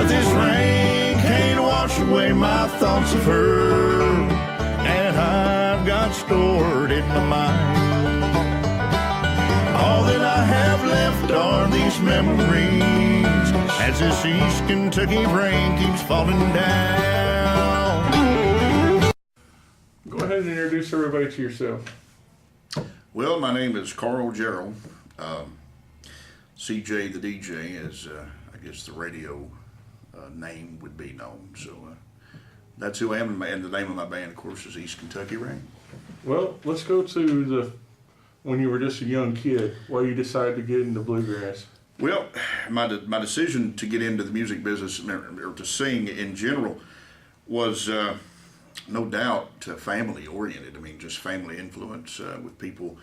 But this rain can't wash away my thoughts of her, and I've got stored in my mind. All that I have left are these memories, as this East Kentucky rain keeps falling down. Go ahead and introduce everybody to yourself. Well, my name is Carl Gerald. CJ the DJ, as I guess the radio name would be known. So that's who I am, and the name of my band, of course, is East Kentucky Rain. Well, let's go to when you were just a young kid, why you decided to get into bluegrass. Well, my decision to get into the music business, or to sing in general, was no doubt family oriented. I mean, just family influence with people.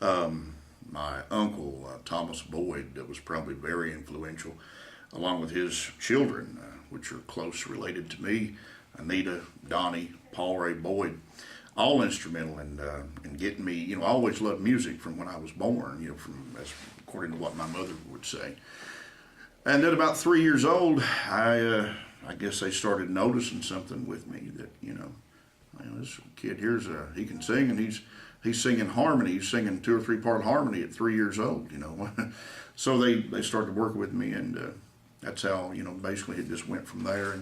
My uncle, Thomas Boyd, that was probably very influential, along with his children, which are close related to me, Anita, Donnie, Paul Ray Boyd, all instrumental in getting me, I always loved music from when I was born, according to what my mother would say. And at about 3 years old, I guess they started noticing something with me that, this kid here's he can sing, and he's singing harmony. He's singing 2 or 3 part harmony at 3 years old, So they started working with me, and that's how, basically it just went from there.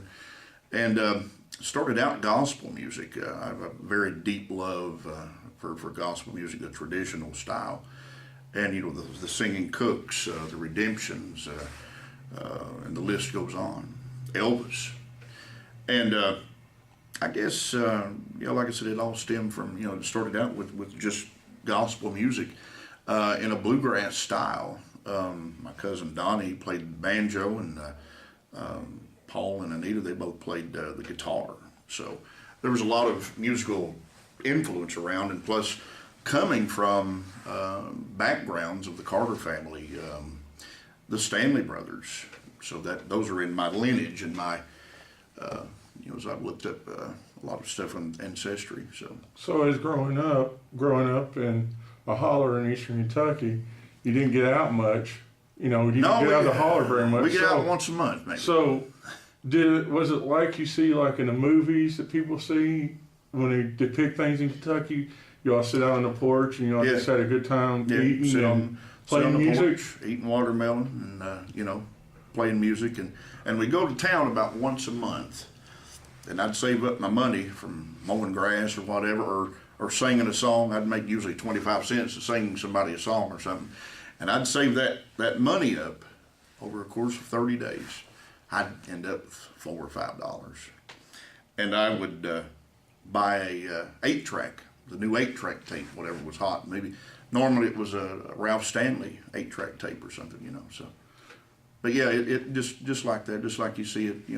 And started out gospel music. I have a very deep love for gospel music, the traditional style. And, the Singing Cooks, the Redemptions, and the list goes on. Elvis. And I guess, like I said, it all stemmed from, it started out with just gospel music in a bluegrass style. My cousin Donnie played banjo, and Paul and Anita, they both played the guitar. So there was a lot of musical influence around, and plus coming from backgrounds of the Carter family, the Stanley brothers. So those are in my lineage, and my as I've looked up a lot of stuff on ancestry. So as growing up in a holler in Eastern Kentucky, you didn't get out much. You didn't get out of the holler very much. We get out once a month, maybe. So was it like you see like in the movies that people see when they depict things in Kentucky? You all sit out on the porch and you all just had a good time eating and playing music? Porch, eating watermelon, and playing music, and we go to town about once a month. And I'd save up my money from mowing grass or whatever, or singing a song. I'd make usually 25 cents to sing somebody a song or something. And I'd save that money up over a course of 30 days. I'd end up with $4 or $5. And I would buy a 8-track, the new 8-track tape, whatever was hot. Normally it was a Ralph Stanley 8-track tape or something, So. But yeah, it just like that, just like you see it,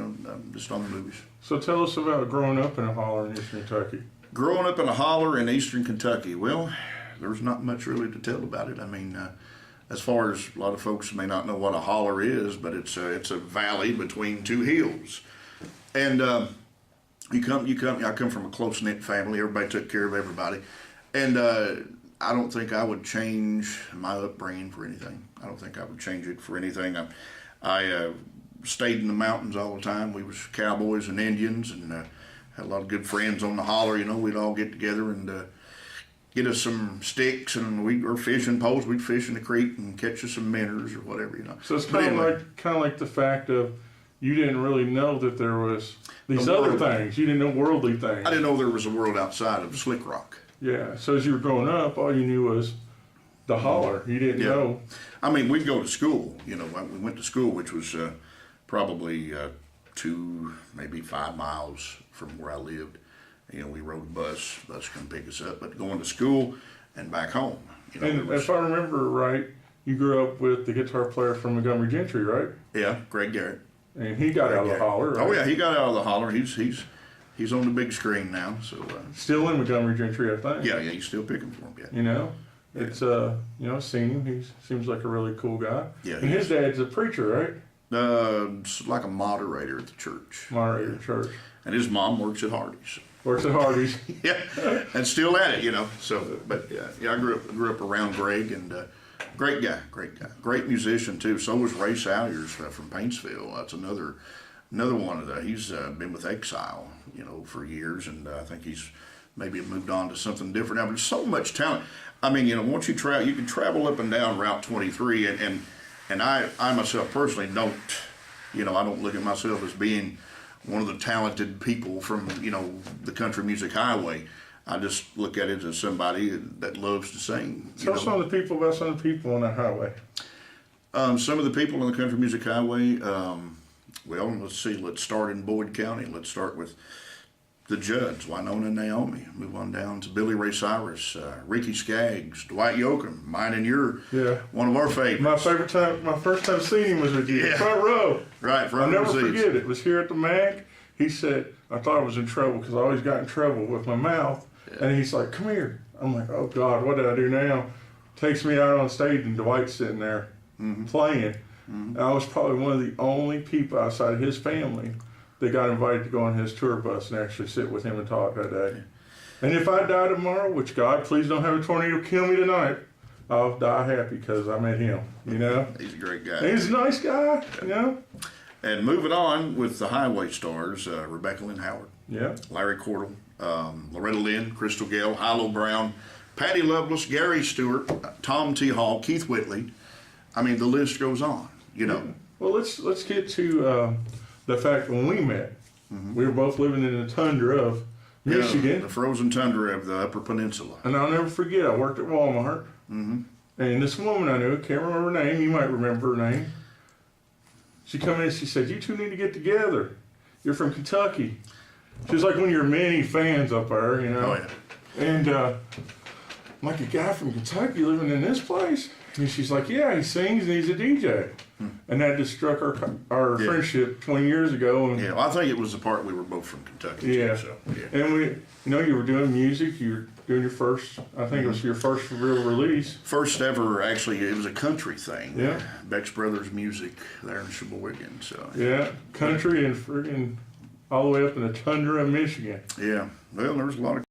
just on the movies. So tell us about growing up in a holler in Eastern Kentucky. Growing up in a holler in Eastern Kentucky, well, there's not much really to tell about it. I mean, as far as a lot of folks may not know what a holler is, but it's a valley between 2 hills. And I come from a close-knit family. Everybody took care of everybody. And I don't think I would change my upbringing for anything. I don't think I would change it for anything. I stayed in the mountains all the time. We was cowboys and Indians, and had a lot of good friends on the holler. We'd all get together and get us some sticks, and we were fishing poles. We'd fish in the creek and catch us some minnows or whatever. So it's kind of like the fact of you didn't really know that there was these other things. You didn't know worldly things. I didn't know there was a world outside of Slick Rock. Yeah. So as you were growing up, all you knew was the holler. You didn't know. I mean, we'd go to school. We went to school, which was probably 2, maybe 5 miles from where I lived. We rode a bus come pick us up, but going to school and back home. And if I remember right, you grew up with the guitar player from Montgomery Gentry, right? Yeah, Greg Garrett. And he got out of the holler, right? Oh yeah, he got out of the holler. He's on the big screen now. So still in Montgomery Gentry, I think. Yeah, he's still picking for him. Yeah. It's seen him. He seems like a really cool guy. Yeah. And his dad's a preacher, right? Like a moderator at the church. Moderator at church. And his mom works at Hardee's. Works at Hardee's. Yeah, and still at it, So, but I grew up around Greg, and great guy, great musician too. So was Ray Salyers from Paintsville. That's another Another one that he's been with Exile, for years, and I think he's maybe moved on to something different now. But there's so much talent. I mean, once you travel, you can travel up and down Route 23, and I myself personally don't, I don't look at myself as being one of the talented people from, the country music highway. I just look at it as somebody that loves to sing. Tell some of the people about some of the people on that highway. Some of the people on the country music highway, well, let's see, let's start in Boyd County. Let's start with the Judds, Winona and Naomi. Move on down to Billy Ray Cyrus, Ricky Skaggs, Dwight Yoakam, mine and your, one of our favorites. My first time seeing him was with you, front row. Right, front row. I'll never forget it. It was here at the MAC. He said, I thought I was in trouble because I always got in trouble with my mouth. Yeah. And he's like, come here. I'm like, oh God, what did I do now? Takes me out on stage and Dwight's sitting there playing. And I was probably one of the only people outside of his family that got invited to go on his tour bus and actually sit with him and talk that day. And if I die tomorrow, which God, please don't have a tornado kill me tonight, I'll die happy because I met him, He's a great guy. He's a nice guy, And moving on with the highway stars, Rebecca Lynn Howard, Larry Cordell, Loretta Lynn, Crystal Gale, Hilo Brown, Patty Loveless, Gary Stewart, Tom T. Hall, Keith Whitley. I mean, the list goes on, Well, let's get to the fact when we met, we were both living in the tundra of Michigan. The frozen tundra of the Upper Peninsula. And I'll never forget, I worked at Walmart, and this woman I knew, can't remember her name, you might remember her name. She come in and she said, you two need to get together. You're from Kentucky. She's like one of your many fans up there, Oh, yeah. And I'm like, a guy from Kentucky living in this place? And she's like, yeah, he sings and he's a DJ. And that just struck our friendship 20 years ago. And well, I think it was the part we were both from Kentucky. Yeah. Too, so, And we, you were doing music. You were doing your first, I think it was your first real release. First ever, actually, it was a country thing. Yeah. Beck's Brothers Music there in Sheboygan. So. Yeah, country and friggin' all the way up in the tundra of Michigan. Yeah. Well, there was a lot of